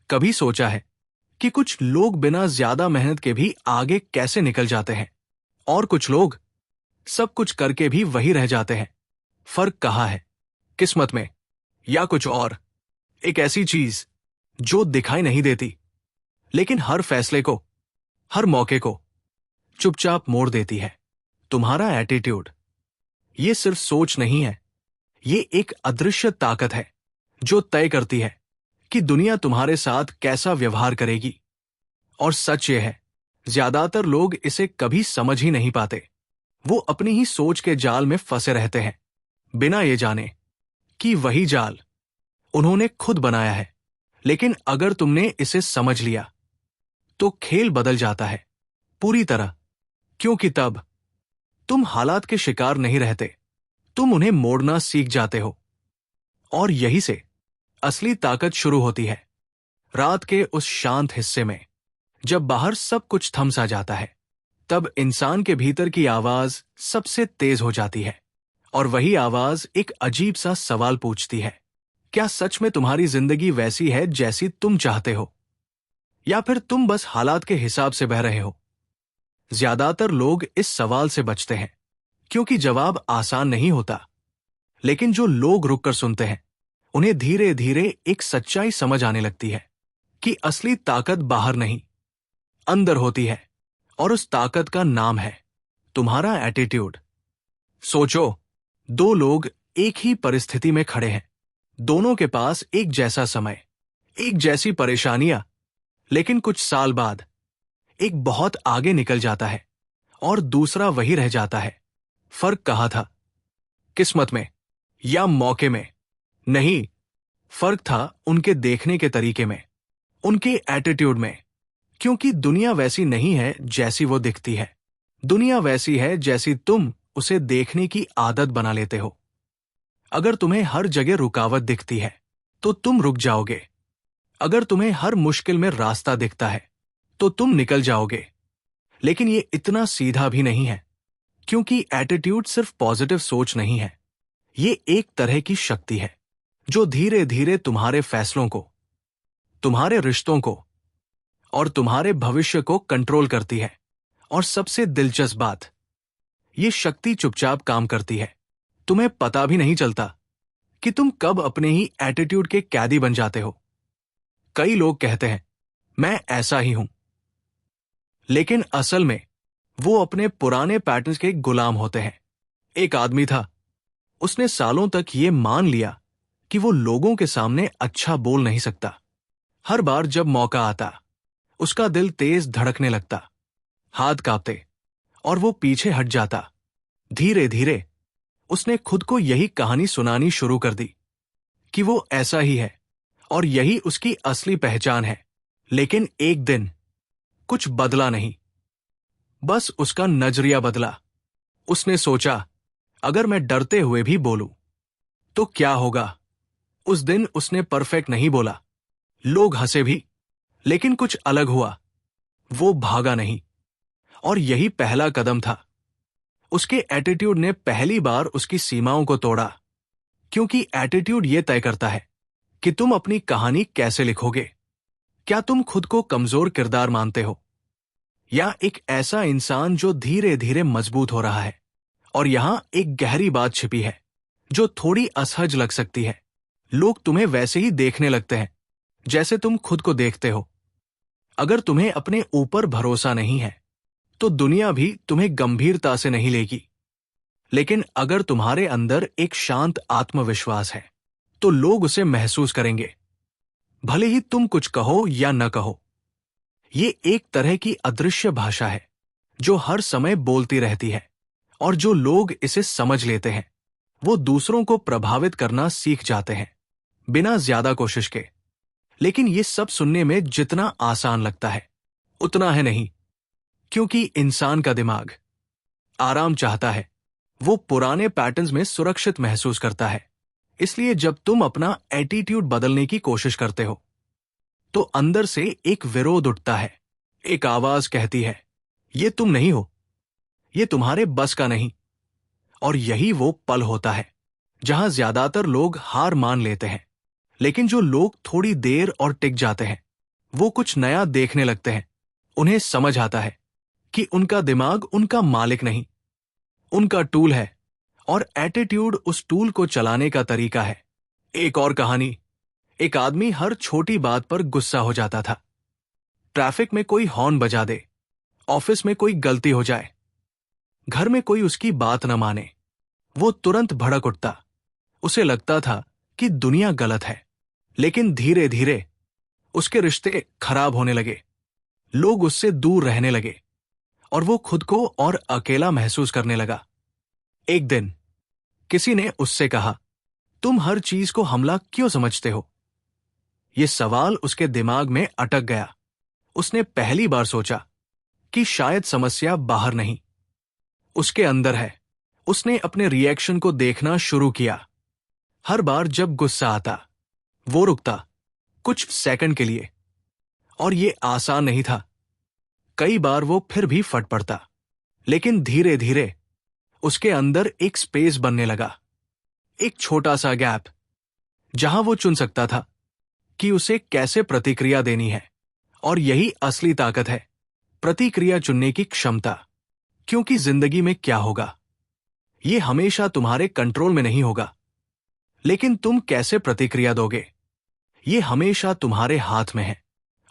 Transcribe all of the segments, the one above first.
कभी सोचा है कि कुछ लोग बिना ज्यादा मेहनत के भी आगे कैसे निकल जाते हैं और कुछ लोग सब कुछ करके भी वही रह जाते हैं? फर्क कहाँ है? किस्मत में, या कुछ और? एक ऐसी चीज जो दिखाई नहीं देती लेकिन हर फैसले को, हर मौके को चुपचाप मोड़ देती है। तुम्हारा एटीट्यूड। ये सिर्फ सोच नहीं है, ये एक अदृश्य ताकत है जो तय करती है कि दुनिया तुम्हारे साथ कैसा व्यवहार करेगी। और सच ये है, ज्यादातर लोग इसे कभी समझ ही नहीं पाते। वो अपनी ही सोच के जाल में फंसे रहते हैं, बिना ये जाने कि वही जाल उन्होंने खुद बनाया है। लेकिन अगर तुमने इसे समझ लिया तो खेल बदल जाता है पूरी तरह, क्योंकि तब तुम हालात के शिकार नहीं रहते, तुम उन्हें मोड़ना सीख जाते हो। और यही से असली ताकत शुरू होती है, रात के उस शांत हिस्से में, जब बाहर सब कुछ थम सा जाता है। तब इंसान के भीतर की आवाज सबसे तेज हो जाती है, और वही आवाज एक अजीब सा सवाल पूछती है, क्या सच में तुम्हारी जिंदगी वैसी है जैसी तुम चाहते हो, या फिर तुम बस हालात के हिसाब से बह रहे हो? ज्यादातर लोग इस सवाल से बचते हैं क्योंकि जवाब आसान नहीं होता। लेकिन जो लोग रुककर सुनते हैं, उन्हें धीरे धीरे एक सच्चाई समझ आने लगती है कि असली ताकत बाहर नहीं, अंदर होती है। और उस ताकत का नाम है तुम्हारा एटीट्यूड। सोचो, दो लोग एक ही परिस्थिति में खड़े हैं, दोनों के पास एक जैसा समय, एक जैसी परेशानियां, लेकिन कुछ साल बाद एक बहुत आगे निकल जाता है और दूसरा वही रह जाता है। फर्क कहाँ था? किस्मत में या मौके में? नहीं, फर्क था उनके देखने के तरीके में, उनके एटीट्यूड में। क्योंकि दुनिया वैसी नहीं है जैसी वो दिखती है, दुनिया वैसी है जैसी तुम उसे देखने की आदत बना लेते हो। अगर तुम्हें हर जगह रुकावट दिखती है तो तुम रुक जाओगे। अगर तुम्हें हर मुश्किल में रास्ता दिखता है तो तुम निकल जाओगे। लेकिन ये इतना सीधा भी नहीं है, क्योंकि एटीट्यूड सिर्फ पॉजिटिव सोच नहीं है, ये एक तरह की शक्ति है जो धीरे धीरे तुम्हारे फैसलों को, तुम्हारे रिश्तों को और तुम्हारे भविष्य को कंट्रोल करती है। और सबसे दिलचस्प बात, ये शक्ति चुपचाप काम करती है। तुम्हें पता भी नहीं चलता कि तुम कब अपने ही एटीट्यूड के कैदी बन जाते हो। कई लोग कहते हैं, मैं ऐसा ही हूं, लेकिन असल में वो अपने पुराने पैटर्न्स के गुलाम होते हैं। एक आदमी था, उसने सालों तक ये मान लिया कि वो लोगों के सामने अच्छा बोल नहीं सकता। हर बार जब मौका आता, उसका दिल तेज धड़कने लगता, हाथ कांपते, और वो पीछे हट जाता। धीरे धीरे उसने खुद को यही कहानी सुनानी शुरू कर दी कि वो ऐसा ही है और यही उसकी असली पहचान है। लेकिन एक दिन कुछ बदला नहीं, बस उसका नजरिया बदला। उसने सोचा, अगर मैं डरते हुए भी बोलूं तो क्या होगा? उस दिन उसने परफेक्ट नहीं बोला, लोग हंसे भी, लेकिन कुछ अलग हुआ। वो भागा नहीं, और यही पहला कदम था। उसके एटीट्यूड ने पहली बार उसकी सीमाओं को तोड़ा। क्योंकि एटीट्यूड ये तय करता है कि तुम अपनी कहानी कैसे लिखोगे। क्या तुम खुद को कमजोर किरदार मानते हो, या एक ऐसा इंसान जो धीरे धीरे मजबूत हो रहा है? और यहां एक गहरी बात छिपी है जो थोड़ी असहज लग सकती है। लोग तुम्हें वैसे ही देखने लगते हैं जैसे तुम खुद को देखते हो। अगर तुम्हें अपने ऊपर भरोसा नहीं है तो दुनिया भी तुम्हें गंभीरता से नहीं लेगी। लेकिन अगर तुम्हारे अंदर एक शांत आत्मविश्वास है तो लोग उसे महसूस करेंगे, भले ही तुम कुछ कहो या न कहो। ये एक तरह की अदृश्य भाषा है जो हर समय बोलती रहती है, और जो लोग इसे समझ लेते हैं वो दूसरों को प्रभावित करना सीख जाते हैं, बिना ज्यादा कोशिश के। लेकिन ये सब सुनने में जितना आसान लगता है उतना है नहीं, क्योंकि इंसान का दिमाग आराम चाहता है, वो पुराने पैटर्न्स में सुरक्षित महसूस करता है। इसलिए जब तुम अपना एटीट्यूड बदलने की कोशिश करते हो तो अंदर से एक विरोध उठता है। एक आवाज कहती है, ये तुम नहीं हो, ये तुम्हारे बस का नहीं। और यही वो पल होता है जहां ज्यादातर लोग हार मान लेते हैं। लेकिन जो लोग थोड़ी देर और टिक जाते हैं वो कुछ नया देखने लगते हैं। उन्हें समझ आता है कि उनका दिमाग उनका मालिक नहीं, उनका टूल है, और एटीट्यूड उस टूल को चलाने का तरीका है। एक और कहानी। एक आदमी हर छोटी बात पर गुस्सा हो जाता था। ट्रैफिक में कोई हॉर्न बजा दे, ऑफिस में कोई गलती हो जाए, घर में कोई उसकी बात न माने, वो तुरंत भड़क उठता। उसे लगता था कि दुनिया गलत है। लेकिन धीरे धीरे उसके रिश्ते खराब होने लगे, लोग उससे दूर रहने लगे, और वो खुद को और अकेला महसूस करने लगा। एक दिन किसी ने उससे कहा, तुम हर चीज को हमला क्यों समझते हो? ये सवाल उसके दिमाग में अटक गया। उसने पहली बार सोचा कि शायद समस्या बाहर नहीं, उसके अंदर है। उसने अपने रिएक्शन को देखना शुरू किया। हर बार जब गुस्सा आता, वो रुकता कुछ सेकंड के लिए, और ये आसान नहीं था। कई बार वो फिर भी फट पड़ता, लेकिन धीरे धीरे उसके अंदर एक स्पेस बनने लगा, एक छोटा सा गैप, जहां वो चुन सकता था कि उसे कैसे प्रतिक्रिया देनी है। और यही असली ताकत है, प्रतिक्रिया चुनने की क्षमता। क्योंकि जिंदगी में क्या होगा, ये हमेशा तुम्हारे कंट्रोल में नहीं होगा, लेकिन तुम कैसे प्रतिक्रिया दोगे, ये हमेशा तुम्हारे हाथ में है।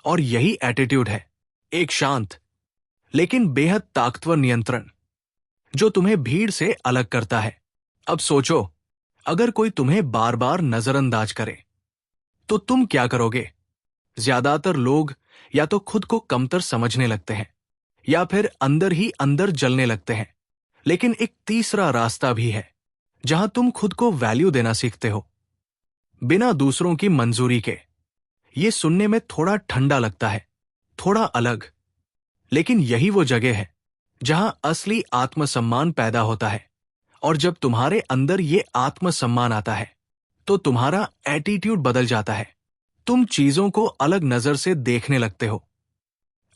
और यही एटीट्यूड है, एक शांत लेकिन बेहद ताकतवर नियंत्रण, जो तुम्हें भीड़ से अलग करता है। अब सोचो, अगर कोई तुम्हें बार बार नजरअंदाज करे, तो तुम क्या करोगे? ज्यादातर लोग या तो खुद को कमतर समझने लगते हैं, या फिर अंदर ही अंदर जलने लगते हैं। लेकिन एक तीसरा रास्ता भी है, जहां तुम खुद को वैल्यू देना सीखते हो, बिना दूसरों की मंजूरी के। ये सुनने में थोड़ा ठंडा लगता है, थोड़ा अलग, लेकिन यही वो जगह है जहां असली आत्मसम्मान पैदा होता है। और जब तुम्हारे अंदर ये आत्मसम्मान आता है, तो तुम्हारा एटीट्यूड बदल जाता है। तुम चीजों को अलग नजर से देखने लगते हो।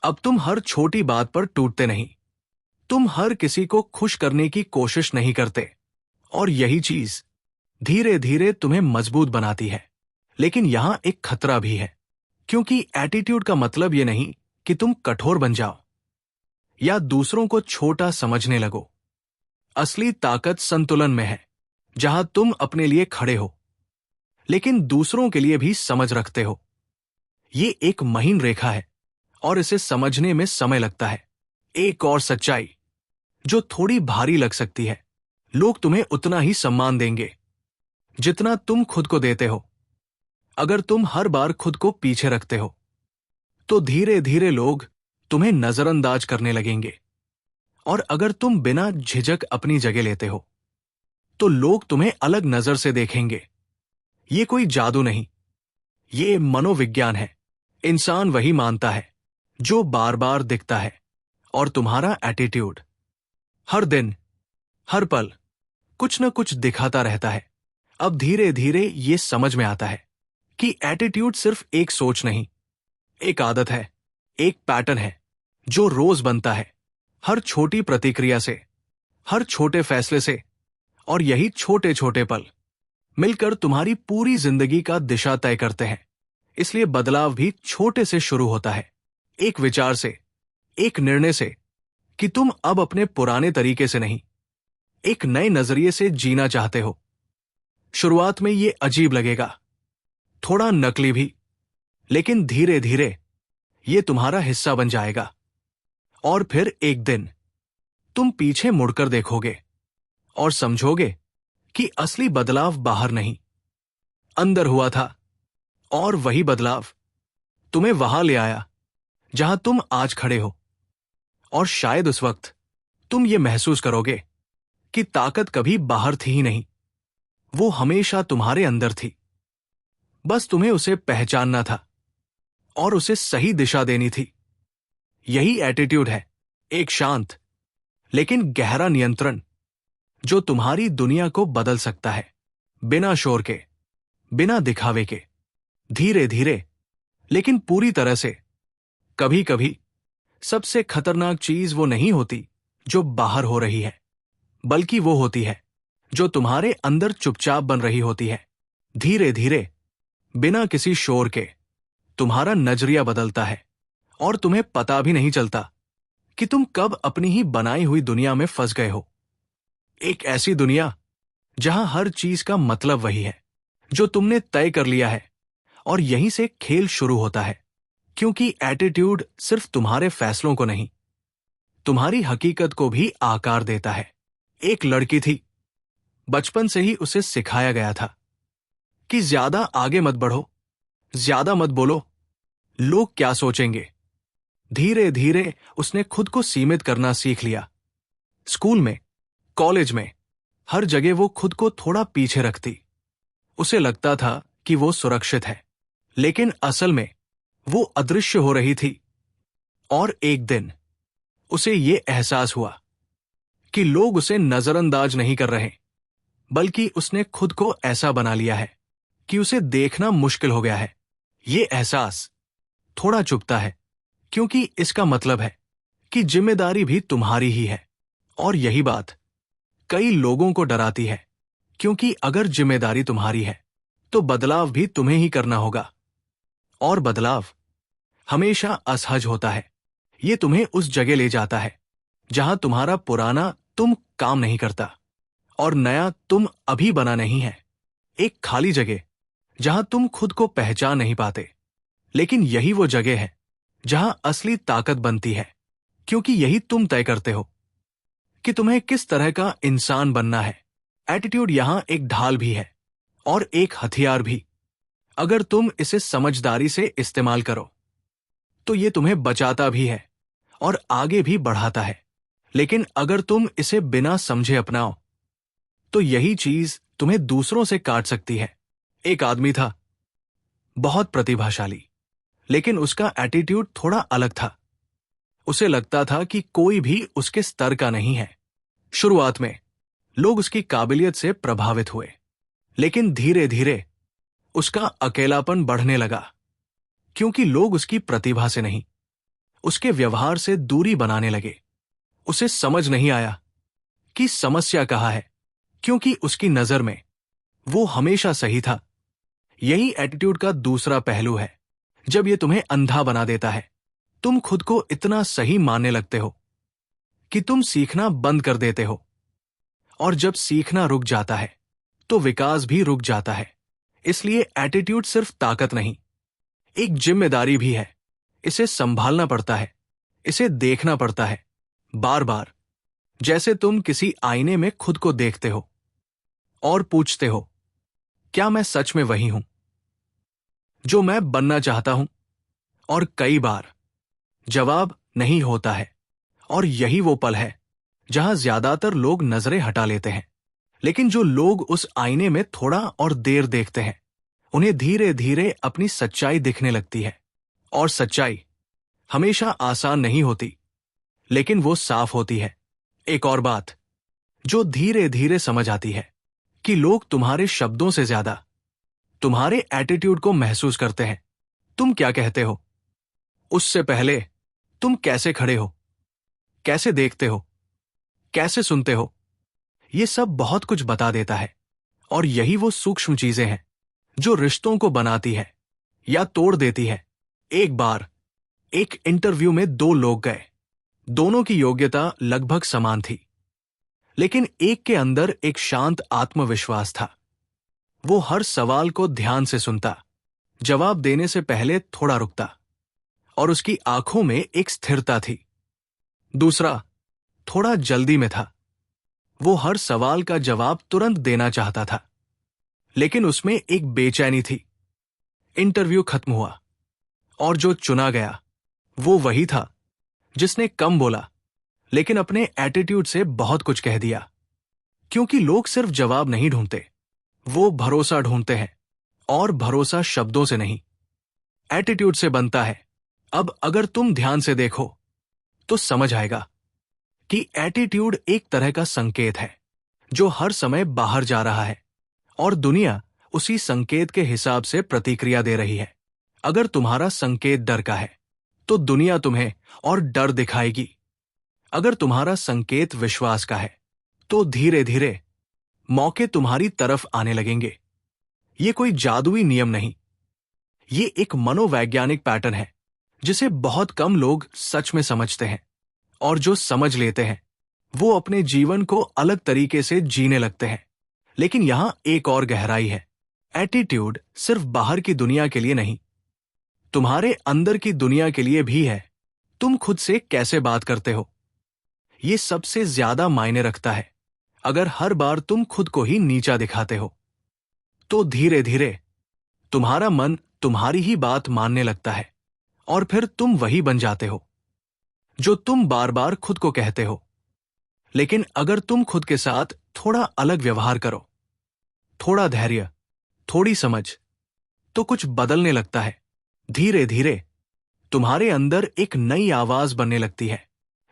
अब तुम हर छोटी बात पर टूटते नहीं, तुम हर किसी को खुश करने की कोशिश नहीं करते। और यही चीज धीरे धीरे तुम्हें मजबूत बनाती है। लेकिन यहां एक खतरा भी है, क्योंकि एटीट्यूड का मतलब यह नहीं कि तुम कठोर बन जाओ या दूसरों को छोटा समझने लगो। असली ताकत संतुलन में है, जहां तुम अपने लिए खड़े हो, लेकिन दूसरों के लिए भी समझ रखते हो। ये एक महीन रेखा है, और इसे समझने में समय लगता है। एक और सच्चाई जो थोड़ी भारी लग सकती है, लोग तुम्हें उतना ही सम्मान देंगे जितना तुम खुद को देते हो। अगर तुम हर बार खुद को पीछे रखते हो, तो धीरे धीरे लोग तुम्हें नजरअंदाज करने लगेंगे। और अगर तुम बिना झिझक अपनी जगह लेते हो, तो लोग तुम्हें अलग नजर से देखेंगे। ये कोई जादू नहीं, ये मनोविज्ञान है। इंसान वही मानता है जो बार बार दिखता है। और तुम्हारा एटीट्यूड हर दिन, हर पल कुछ न कुछ दिखाता रहता है। अब धीरे धीरे ये समझ में आता है कि एटीट्यूड सिर्फ एक सोच नहीं, एक आदत है, एक पैटर्न है जो रोज बनता है, हर छोटी प्रतिक्रिया से, हर छोटे फैसले से। और यही छोटे छोटे पल मिलकर तुम्हारी पूरी जिंदगी का दिशा तय करते हैं। इसलिए बदलाव भी छोटे से शुरू होता है, एक विचार से, एक निर्णय से कि तुम अब अपने पुराने तरीके से नहीं, एक नए नजरिए से जीना चाहते हो। शुरुआत में ये अजीब लगेगा, थोड़ा नकली भी, लेकिन धीरे धीरे ये तुम्हारा हिस्सा बन जाएगा। और फिर एक दिन तुम पीछे मुड़कर देखोगे और समझोगे कि असली बदलाव बाहर नहीं, अंदर हुआ था। और वही बदलाव तुम्हें वहां ले आया जहां तुम आज खड़े हो। और शायद उस वक्त तुम ये महसूस करोगे कि ताकत कभी बाहर थी ही नहीं, वो हमेशा तुम्हारे अंदर थी। बस तुम्हें उसे पहचानना था और उसे सही दिशा देनी थी। यही एटीट्यूड है, एक शांत लेकिन गहरा नियंत्रण, जो तुम्हारी दुनिया को बदल सकता है, बिना शोर के, बिना दिखावे के, धीरे धीरे, लेकिन पूरी तरह से। कभी कभी सबसे खतरनाक चीज वो नहीं होती जो बाहर हो रही है, बल्कि वो होती है जो तुम्हारे अंदर चुपचाप बन रही होती है। धीरे धीरे, बिना किसी शोर के, तुम्हारा नजरिया बदलता है और तुम्हें पता भी नहीं चलता कि तुम कब अपनी ही बनाई हुई दुनिया में फंस गए हो। एक ऐसी दुनिया जहां हर चीज का मतलब वही है जो तुमने तय कर लिया है, और यहीं से खेल शुरू होता है। क्योंकि एटीट्यूड सिर्फ तुम्हारे फैसलों को नहीं, तुम्हारी हकीकत को भी आकार देता है। एक लड़की थी, बचपन से ही उसे सिखाया गया था कि ज्यादा आगे मत बढ़ो, ज्यादा मत बोलो, लोग क्या सोचेंगे। धीरे धीरे उसने खुद को सीमित करना सीख लिया। स्कूल में, कॉलेज में, हर जगह वो खुद को थोड़ा पीछे रखती। उसे लगता था कि वो सुरक्षित है, लेकिन असल में वो अदृश्य हो रही थी। और एक दिन उसे ये एहसास हुआ कि लोग उसे नजरअंदाज नहीं कर रहे, बल्कि उसने खुद को ऐसा बना लिया है कि उसे देखना मुश्किल हो गया है। ये एहसास थोड़ा चुभता है, क्योंकि इसका मतलब है कि जिम्मेदारी भी तुम्हारी ही है। और यही बात कई लोगों को डराती है, क्योंकि अगर जिम्मेदारी तुम्हारी है तो बदलाव भी तुम्हें ही करना होगा। और बदलाव हमेशा असहज होता है। ये तुम्हें उस जगह ले जाता है जहां तुम्हारा पुराना तुम काम नहीं करता और नया तुम अभी बना नहीं है। एक खाली जगह जहां तुम खुद को पहचान नहीं पाते। लेकिन यही वो जगह है जहां असली ताकत बनती है, क्योंकि यही तुम तय करते हो कि तुम्हें किस तरह का इंसान बनना है। एटीट्यूड यहां एक ढाल भी है और एक हथियार भी। अगर तुम इसे समझदारी से इस्तेमाल करो तो ये तुम्हें बचाता भी है और आगे भी बढ़ाता है। लेकिन अगर तुम इसे बिना समझे अपनाओ तो यही चीज तुम्हें दूसरों से काट सकती है। एक आदमी था, बहुत प्रतिभाशाली, लेकिन उसका एटीट्यूड थोड़ा अलग था। उसे लगता था कि कोई भी उसके स्तर का नहीं है। शुरुआत में लोग उसकी काबिलियत से प्रभावित हुए, लेकिन धीरे धीरे उसका अकेलापन बढ़ने लगा, क्योंकि लोग उसकी प्रतिभा से नहीं, उसके व्यवहार से दूरी बनाने लगे। उसे समझ नहीं आया कि समस्या कहाँ है, क्योंकि उसकी नजर में वो हमेशा सही था। यही एटीट्यूड का दूसरा पहलू है। जब ये तुम्हें अंधा बना देता है, तुम खुद को इतना सही मानने लगते हो कि तुम सीखना बंद कर देते हो। और जब सीखना रुक जाता है तो विकास भी रुक जाता है। इसलिए एटीट्यूड सिर्फ ताकत नहीं, एक जिम्मेदारी भी है। इसे संभालना पड़ता है, इसे देखना पड़ता है बार बार, जैसे तुम किसी आईने में खुद को देखते हो और पूछते हो, क्या मैं सच में वही हूं जो मैं बनना चाहता हूं? और कई बार जवाब नहीं होता है। और यही वो पल है जहां ज्यादातर लोग नजरें हटा लेते हैं। लेकिन जो लोग उस आईने में थोड़ा और देर देखते हैं, उन्हें धीरे धीरे अपनी सच्चाई दिखने लगती है। और सच्चाई हमेशा आसान नहीं होती, लेकिन वो साफ होती है। एक और बात जो धीरे धीरे समझ आती है कि लोग तुम्हारे शब्दों से ज्यादा तुम्हारे एटीट्यूड को महसूस करते हैं। तुम क्या कहते हो, उससे पहले तुम कैसे खड़े हो, कैसे देखते हो, कैसे सुनते हो, ये सब बहुत कुछ बता देता है। और यही वो सूक्ष्म चीजें हैं जो रिश्तों को बनाती है या तोड़ देती है। एक बार एक इंटरव्यू में दो लोग गए। दोनों की योग्यता लगभग समान थी, लेकिन एक के अंदर एक शांत आत्मविश्वास था। वो हर सवाल को ध्यान से सुनता, जवाब देने से पहले थोड़ा रुकता, और उसकी आंखों में एक स्थिरता थी। दूसरा थोड़ा जल्दी में था। वो हर सवाल का जवाब तुरंत देना चाहता था, लेकिन उसमें एक बेचैनी थी। इंटरव्यू खत्म हुआ और जो चुना गया वो वही था जिसने कम बोला, लेकिन अपने एटीट्यूड से बहुत कुछ कह दिया। क्योंकि लोग सिर्फ जवाब नहीं ढूंढते, वो भरोसा ढूंढते हैं, और भरोसा शब्दों से नहीं, एटीट्यूड से बनता है। अब अगर तुम ध्यान से देखो तो समझ आएगा कि एटीट्यूड एक तरह का संकेत है जो हर समय बाहर जा रहा है, और दुनिया उसी संकेत के हिसाब से प्रतिक्रिया दे रही है। अगर तुम्हारा संकेत डर का है तो दुनिया तुम्हें और डर दिखाएगी। अगर तुम्हारा संकेत विश्वास का है तो धीरे धीरे मौके तुम्हारी तरफ आने लगेंगे। ये कोई जादुई नियम नहीं, ये एक मनोवैज्ञानिक पैटर्न है जिसे बहुत कम लोग सच में समझते हैं, और जो समझ लेते हैं वो अपने जीवन को अलग तरीके से जीने लगते हैं। लेकिन यहां एक और गहराई है। एटीट्यूड सिर्फ बाहर की दुनिया के लिए नहीं, तुम्हारे अंदर की दुनिया के लिए भी है। तुम खुद से कैसे बात करते हो, ये सबसे ज्यादा मायने रखता है। अगर हर बार तुम खुद को ही नीचा दिखाते हो तो धीरे धीरे तुम्हारा मन तुम्हारी ही बात मानने लगता है, और फिर तुम वही बन जाते हो जो तुम बार बार खुद को कहते हो। लेकिन अगर तुम खुद के साथ थोड़ा अलग व्यवहार करो, थोड़ा धैर्य, थोड़ी समझ, तो कुछ बदलने लगता है। धीरे धीरे तुम्हारे अंदर एक नई आवाज बनने लगती है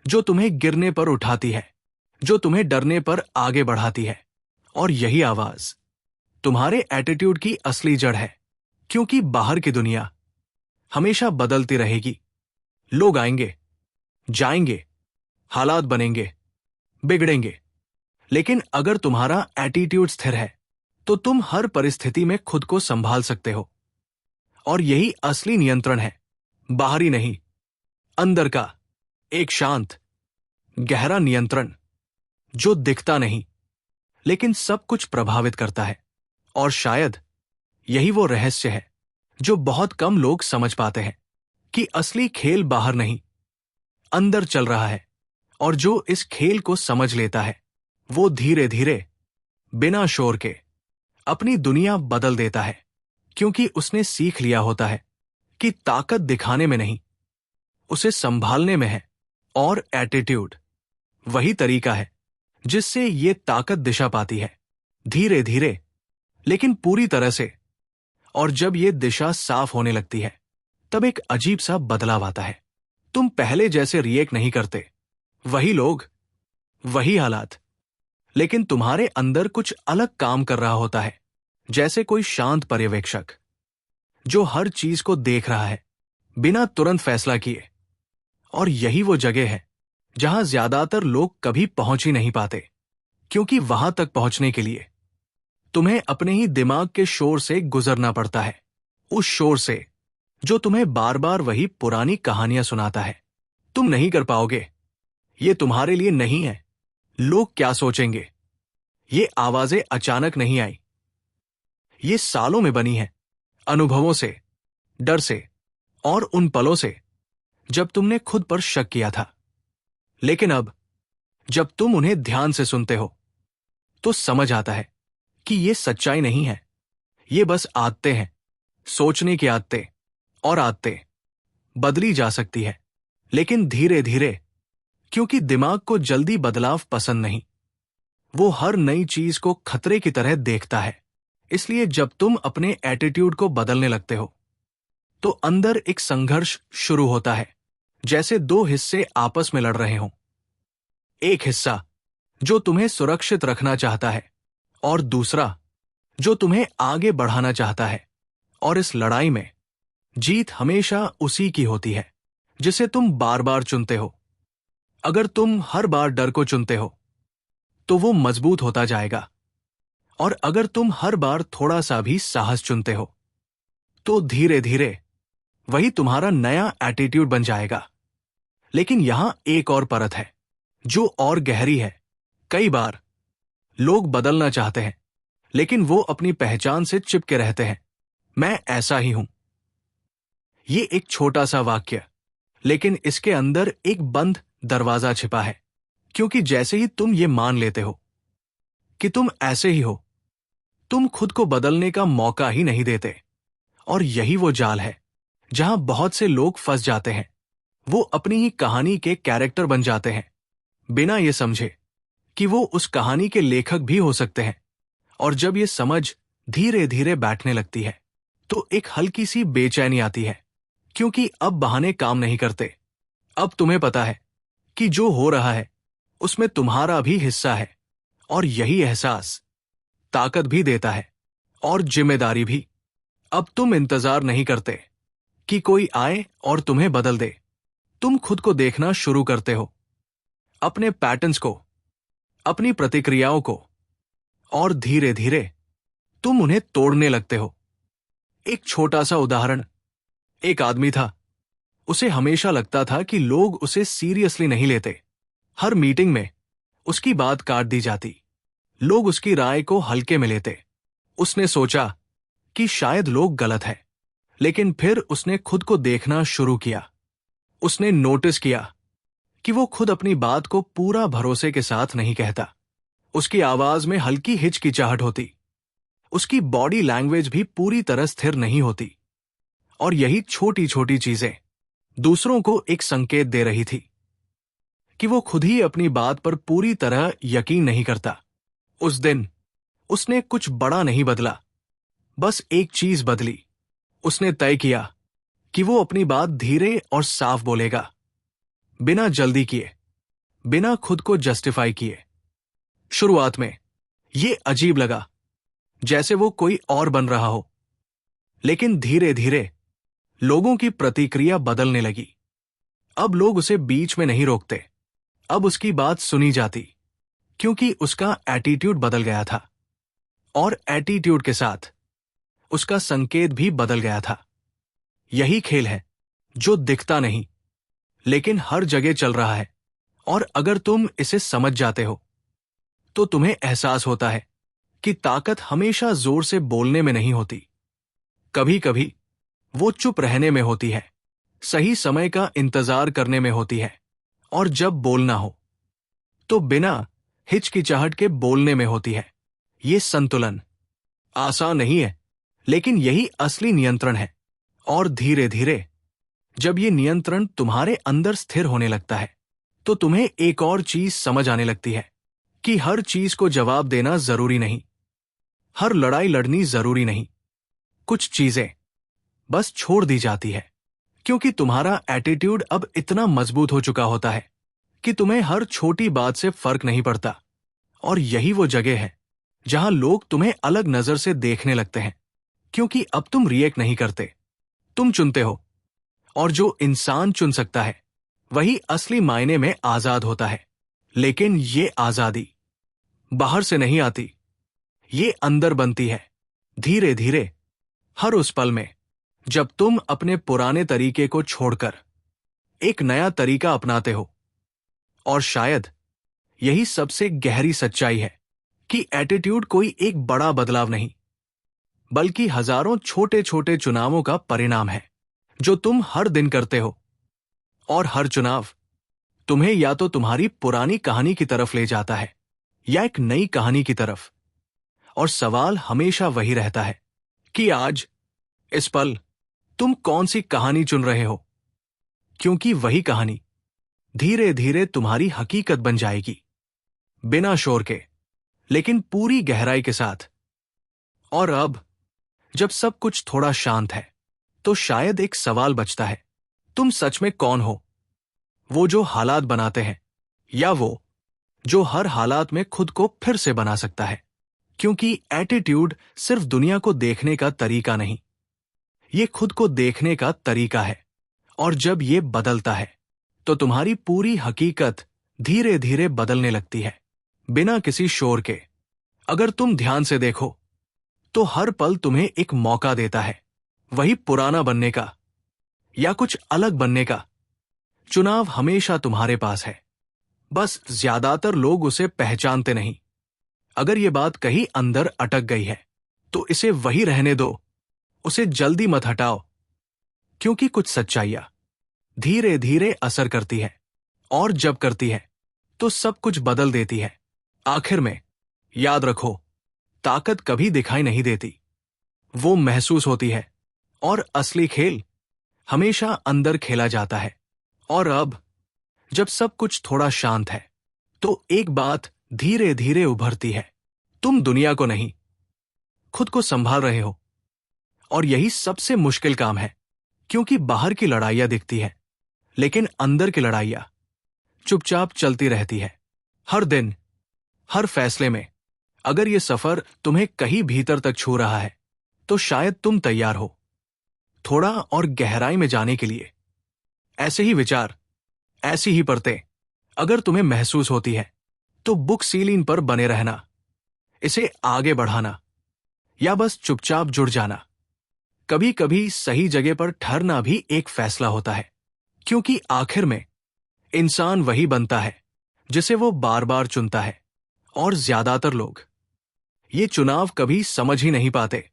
जो तुम्हें गिरने पर उठाती है, जो तुम्हें डरने पर आगे बढ़ाती है। और यही आवाज तुम्हारे एटीट्यूड की असली जड़ है। क्योंकि बाहर की दुनिया हमेशा बदलती रहेगी। लोग आएंगे, जाएंगे, हालात बनेंगे, बिगड़ेंगे। लेकिन अगर तुम्हारा एटीट्यूड स्थिर है तो तुम हर परिस्थिति में खुद को संभाल सकते हो। और यही असली नियंत्रण है, बाहरी नहीं, अंदर का एक शांत, गहरा नियंत्रण जो दिखता नहीं लेकिन सब कुछ प्रभावित करता है। और शायद यही वो रहस्य है जो बहुत कम लोग समझ पाते हैं, कि असली खेल बाहर नहीं, अंदर चल रहा है। और जो इस खेल को समझ लेता है वो धीरे धीरे, बिना शोर के, अपनी दुनिया बदल देता है। क्योंकि उसने सीख लिया होता है कि ताकत दिखाने में नहीं, उसे संभालने में है। और एटीट्यूड वही तरीका है जिससे ये ताकत दिशा पाती है, धीरे धीरे लेकिन पूरी तरह से। और जब ये दिशा साफ होने लगती है तब एक अजीब सा बदलाव आता है। तुम पहले जैसे रिएक्ट नहीं करते, वही लोग, वही हालात, लेकिन तुम्हारे अंदर कुछ अलग काम कर रहा होता है। जैसे कोई शांत पर्यवेक्षक जो हर चीज को देख रहा है बिना तुरंत फैसला किए। और यही वो जगह है जहां ज्यादातर लोग कभी पहुंच ही नहीं पाते, क्योंकि वहां तक पहुंचने के लिए तुम्हें अपने ही दिमाग के शोर से गुजरना पड़ता है। उस शोर से जो तुम्हें बार बार वही पुरानी कहानियां सुनाता है। तुम नहीं कर पाओगे, ये तुम्हारे लिए नहीं है, लोग क्या सोचेंगे। ये आवाजें अचानक नहीं आई, ये सालों में बनी है, अनुभवों से, डर से, और उन पलों से जब तुमने खुद पर शक किया था। लेकिन अब जब तुम उन्हें ध्यान से सुनते हो तो समझ आता है कि ये सच्चाई नहीं है, ये बस आदतें हैं, सोचने की आदतें। और आदतें बदली जा सकती है, लेकिन धीरे धीरे, क्योंकि दिमाग को जल्दी बदलाव पसंद नहीं। वो हर नई चीज को खतरे की तरह देखता है। इसलिए जब तुम अपने एटीट्यूड को बदलने लगते हो तो अंदर एक संघर्ष शुरू होता है, जैसे दो हिस्से आपस में लड़ रहे हों। एक हिस्सा जो तुम्हें सुरक्षित रखना चाहता है, और दूसरा जो तुम्हें आगे बढ़ाना चाहता है। और इस लड़ाई में जीत हमेशा उसी की होती है जिसे तुम बार बार चुनते हो। अगर तुम हर बार डर को चुनते हो तो वो मजबूत होता जाएगा, और अगर तुम हर बार थोड़ा सा भी साहस चुनते हो तो धीरे धीरे वही तुम्हारा नया एटीट्यूड बन जाएगा। लेकिन यहां एक और परत है जो और गहरी है। कई बार लोग बदलना चाहते हैं, लेकिन वो अपनी पहचान से चिपके रहते हैं। मैं ऐसा ही हूं। ये एक छोटा सा वाक्य, लेकिन इसके अंदर एक बंद दरवाजा छिपा है। क्योंकि जैसे ही तुम ये मान लेते हो कि तुम ऐसे ही हो, तुम खुद को बदलने का मौका ही नहीं देते। और यही वो जाल है जहां बहुत से लोग फंस जाते हैं। वो अपनी ही कहानी के कैरेक्टर बन जाते हैं, बिना ये समझे कि वो उस कहानी के लेखक भी हो सकते हैं। और जब ये समझ धीरे धीरे बैठने लगती है तो एक हल्की सी बेचैनी आती है, क्योंकि अब बहाने काम नहीं करते। अब तुम्हें पता है कि जो हो रहा है उसमें तुम्हारा भी हिस्सा है। और यही एहसास ताकत भी देता है, और जिम्मेदारी भी। अब तुम इंतजार नहीं करते कि कोई आए और तुम्हें बदल दे। तुम खुद को देखना शुरू करते हो, अपने पैटर्न्स को, अपनी प्रतिक्रियाओं को, और धीरे धीरे तुम उन्हें तोड़ने लगते हो। एक छोटा सा उदाहरण। एक आदमी था। उसे हमेशा लगता था कि लोग उसे सीरियसली नहीं लेते। हर मीटिंग में उसकी बात काट दी जाती। लोग उसकी राय को हल्के में लेते। उसने सोचा कि शायद लोग गलत हैं, लेकिन फिर उसने खुद को देखना शुरू किया। उसने नोटिस किया कि वो खुद अपनी बात को पूरा भरोसे के साथ नहीं कहता। उसकी आवाज में हल्की हिचकिचाहट होती। उसकी बॉडी लैंग्वेज भी पूरी तरह स्थिर नहीं होती। और यही छोटी छोटी चीजें दूसरों को एक संकेत दे रही थी कि वो खुद ही अपनी बात पर पूरी तरह यकीन नहीं करता। उस दिन उसने कुछ बड़ा नहीं बदला, बस एक चीज बदली। उसने तय किया कि वो अपनी बात धीरे और साफ बोलेगा, बिना जल्दी किए, बिना खुद को जस्टिफाई किए। शुरुआत में ये अजीब लगा, जैसे वो कोई और बन रहा हो, लेकिन धीरे धीरे लोगों की प्रतिक्रिया बदलने लगी। अब लोग उसे बीच में नहीं रोकते। अब उसकी बात सुनी जाती, क्योंकि उसका एटीट्यूड बदल गया था। और एटीट्यूड के साथ उसका संकेत भी बदल गया था। यही खेल है जो दिखता नहीं, लेकिन हर जगह चल रहा है। और अगर तुम इसे समझ जाते हो, तो तुम्हें एहसास होता है कि ताकत हमेशा जोर से बोलने में नहीं होती। कभी कभी वो चुप रहने में होती है, सही समय का इंतजार करने में होती है, और जब बोलना हो तो बिना हिचकिचाहट के बोलने में होती है। ये संतुलन आसान नहीं है, लेकिन यही असली नियंत्रण है। और धीरे धीरे जब ये नियंत्रण तुम्हारे अंदर स्थिर होने लगता है, तो तुम्हें एक और चीज समझ आने लगती है कि हर चीज को जवाब देना जरूरी नहीं, हर लड़ाई लड़नी जरूरी नहीं। कुछ चीजें बस छोड़ दी जाती है, क्योंकि तुम्हारा एटीट्यूड अब इतना मजबूत हो चुका होता है कि तुम्हें हर छोटी बात से फर्क नहीं पड़ता। और यही वो जगह है जहां लोग तुम्हें अलग नजर से देखने लगते हैं, क्योंकि अब तुम रिएक्ट नहीं करते, तुम चुनते हो। और जो इंसान चुन सकता है, वही असली मायने में आजाद होता है। लेकिन ये आजादी बाहर से नहीं आती, ये अंदर बनती है, धीरे धीरे, हर उस पल में जब तुम अपने पुराने तरीके को छोड़कर एक नया तरीका अपनाते हो। और शायद यही सबसे गहरी सच्चाई है कि एटीट्यूड कोई एक बड़ा बदलाव नहीं, बल्कि हजारों छोटे छोटे चुनावों का परिणाम है, जो तुम हर दिन करते हो। और हर चुनाव तुम्हें या तो तुम्हारी पुरानी कहानी की तरफ ले जाता है, या एक नई कहानी की तरफ। और सवाल हमेशा वही रहता है कि आज, इस पल, तुम कौन सी कहानी चुन रहे हो, क्योंकि वही कहानी धीरे धीरे तुम्हारी हकीकत बन जाएगी, बिना शोर के, लेकिन पूरी गहराई के साथ। और अब जब सब कुछ थोड़ा शांत है, तो शायद एक सवाल बचता है, तुम सच में कौन हो? वो जो हालात बनाते हैं, या वो जो हर हालात में खुद को फिर से बना सकता है? क्योंकि एटीट्यूड सिर्फ दुनिया को देखने का तरीका नहीं, ये खुद को देखने का तरीका है। और जब ये बदलता है, तो तुम्हारी पूरी हकीकत धीरे धीरे बदलने लगती है, बिना किसी शोर के। अगर तुम ध्यान से देखो, तो हर पल तुम्हें एक मौका देता है, वही पुराना बनने का या कुछ अलग बनने का। चुनाव हमेशा तुम्हारे पास है, बस ज्यादातर लोग उसे पहचानते नहीं। अगर ये बात कहीं अंदर अटक गई है, तो इसे वही रहने दो, उसे जल्दी मत हटाओ, क्योंकि कुछ सच्चाइयां धीरे धीरे असर करती है, और जब करती है, तो सब कुछ बदल देती है। आखिर में याद रखो, ताकत कभी दिखाई नहीं देती, वो महसूस होती है। और असली खेल हमेशा अंदर खेला जाता है। और अब जब सब कुछ थोड़ा शांत है, तो एक बात धीरे धीरे उभरती है, तुम दुनिया को नहीं, खुद को संभाल रहे हो। और यही सबसे मुश्किल काम है, क्योंकि बाहर की लड़ाइयां दिखती है, लेकिन अंदर की लड़ाइयां चुपचाप चलती रहती है, हर दिन, हर फैसले में। अगर ये सफर तुम्हें कहीं भीतर तक छू रहा है, तो शायद तुम तैयार हो थोड़ा और गहराई में जाने के लिए। ऐसे ही विचार, ऐसी ही परतें अगर तुम्हें महसूस होती है, तो बुक सीलिंग पर बने रहना, इसे आगे बढ़ाना, या बस चुपचाप जुड़ जाना। कभी कभी सही जगह पर ठहरना भी एक फैसला होता है, क्योंकि आखिर में इंसान वही बनता है जिसे वो बार बार चुनता है। और ज्यादातर लोग ये चुनाव कभी समझ ही नहीं पाते।